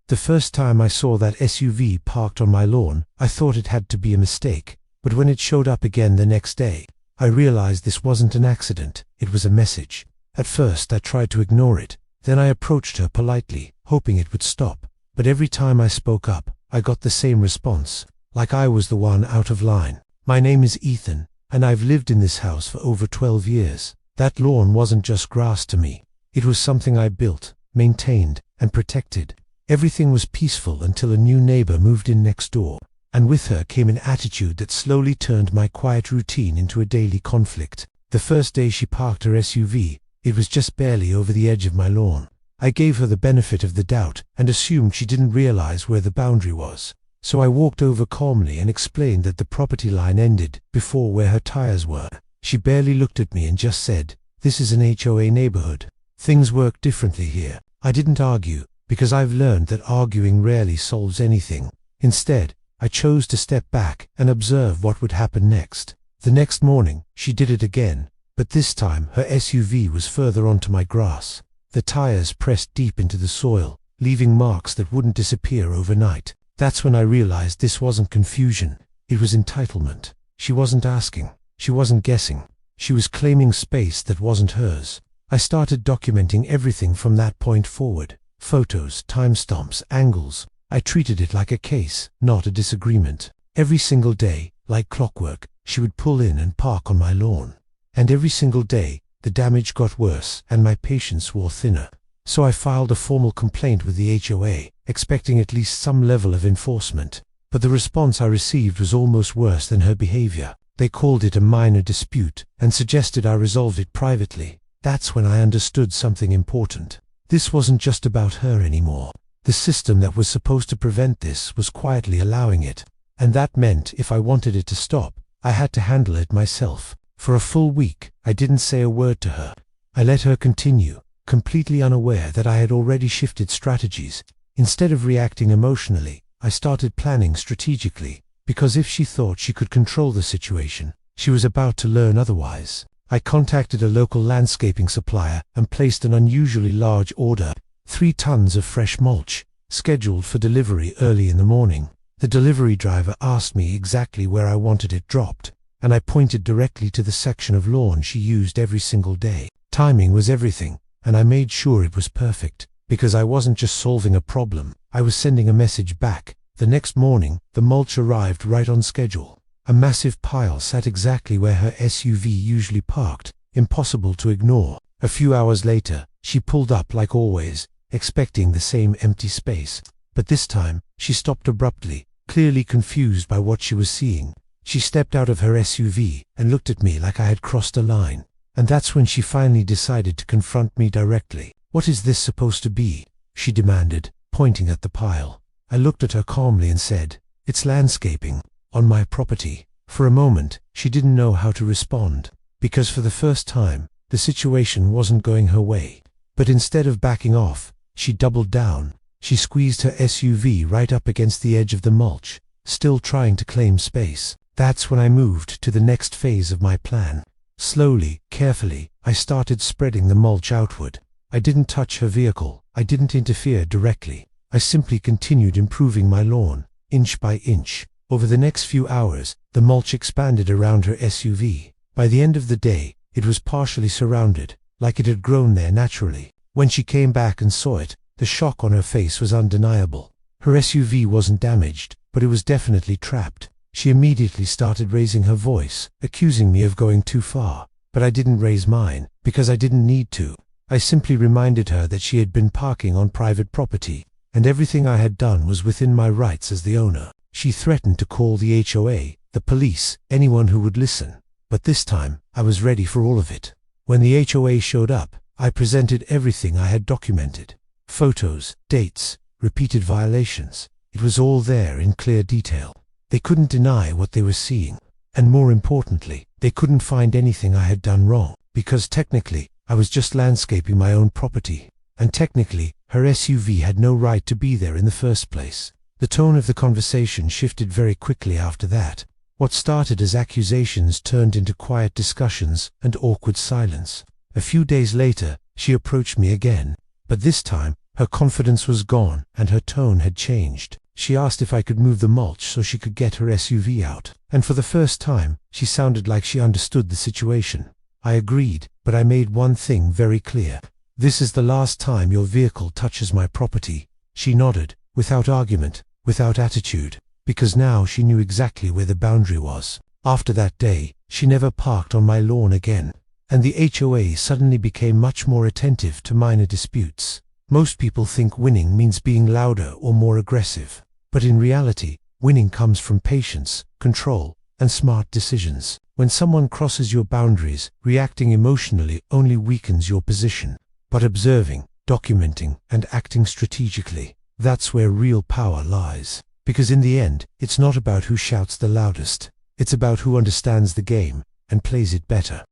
The first time I saw that SUV parked on my lawn, I thought it had to be a mistake, but when it showed up again the next day, I realized this wasn't an accident, it was a message. At first I tried to ignore it, then I approached her politely, hoping it would stop, but every time I spoke up, I got the same response, like I was the one out of line. My name is Ethan, and I've lived in this house for over 12 years. That lawn wasn't just grass to me. It was something I built, maintained, and protected. Everything was peaceful until a new neighbor moved in next door, and with her came an attitude that slowly turned my quiet routine into a daily conflict. The first day she parked her SUV, it was just barely over the edge of my lawn. I gave her the benefit of the doubt and assumed she didn't realize where the boundary was. So I walked over calmly and explained that the property line ended before where her tires were. She barely looked at me and just said, "This is an HOA neighborhood. Things work differently here." I didn't argue, because I've learned that arguing rarely solves anything. Instead, I chose to step back and observe what would happen next. The next morning, she did it again, but this time her SUV was further onto my grass. The tires pressed deep into the soil, leaving marks that wouldn't disappear overnight. That's when I realized this wasn't confusion, it was entitlement. She wasn't asking, she wasn't guessing, she was claiming space that wasn't hers. I started documenting everything from that point forward. Photos, timestamps, angles. I treated it like a case, not a disagreement. Every single day, like clockwork, she would pull in and park on my lawn. And every single day, the damage got worse and my patience wore thinner. So I filed a formal complaint with the HOA, expecting at least some level of enforcement. But the response I received was almost worse than her behavior. They called it a minor dispute and suggested I resolve it privately. That's when I understood something important. This wasn't just about her anymore. The system that was supposed to prevent this was quietly allowing it. And that meant if I wanted it to stop, I had to handle it myself. For a full week, I didn't say a word to her. I let her continue, completely unaware that I had already shifted strategies. Instead of reacting emotionally, I started planning strategically, because if she thought she could control the situation, she was about to learn otherwise. I contacted a local landscaping supplier and placed an unusually large order, 3 tons of fresh mulch, scheduled for delivery early in the morning. The delivery driver asked me exactly where I wanted it dropped, and I pointed directly to the section of lawn she used every single day. Timing was everything, and I made sure it was perfect, because I wasn't just solving a problem, I was sending a message back. The next morning, the mulch arrived right on schedule. A massive pile sat exactly where her SUV usually parked, impossible to ignore. A few hours later, she pulled up like always, expecting the same empty space. But this time, she stopped abruptly, clearly confused by what she was seeing. She stepped out of her SUV and looked at me like I had crossed a line. And that's when she finally decided to confront me directly. "What is this supposed to be?" she demanded, pointing at the pile. I looked at her calmly and said, "It's landscaping, on my property." For a moment, she didn't know how to respond, because for the first time, the situation wasn't going her way. But instead of backing off, she doubled down. She squeezed her SUV right up against the edge of the mulch, still trying to claim space. That's when I moved to the next phase of my plan. Slowly, carefully, I started spreading the mulch outward. I didn't touch her vehicle, I didn't interfere directly. I simply continued improving my lawn, inch by inch. Over the next few hours, the mulch expanded around her SUV. By the end of the day, it was partially surrounded, like it had grown there naturally. When she came back and saw it, the shock on her face was undeniable. Her SUV wasn't damaged, but it was definitely trapped. She immediately started raising her voice, accusing me of going too far. But I didn't raise mine, because I didn't need to. I simply reminded her that she had been parking on private property, and everything I had done was within my rights as the owner. She threatened to call the HOA, the police, anyone who would listen. But this time, I was ready for all of it. When the HOA showed up, I presented everything I had documented. Photos, dates, repeated violations. It was all there in clear detail. They couldn't deny what they were seeing. And more importantly, they couldn't find anything I had done wrong, because technically, I was just landscaping my own property. And technically, her SUV had no right to be there in the first place. The tone of the conversation shifted very quickly after that. What started as accusations turned into quiet discussions and awkward silence. A few days later, she approached me again, but this time, Her confidence was gone, and her tone had changed. She asked if I could move the mulch so she could get her SUV out. And for the first time, she sounded like she understood the situation. I agreed, but I made one thing very clear. This is the last time your vehicle touches my property. She nodded, without argument, without attitude, because now she knew exactly where the boundary was. After that day, she never parked on my lawn again. And the HOA suddenly became much more attentive to minor disputes. Most people think winning means being louder or more aggressive. But in reality, winning comes from patience, control, and smart decisions. When someone crosses your boundaries, reacting emotionally only weakens your position. But observing, documenting, and acting strategically, that's where real power lies. Because in the end, it's not about who shouts the loudest. It's about who understands the game and plays it better.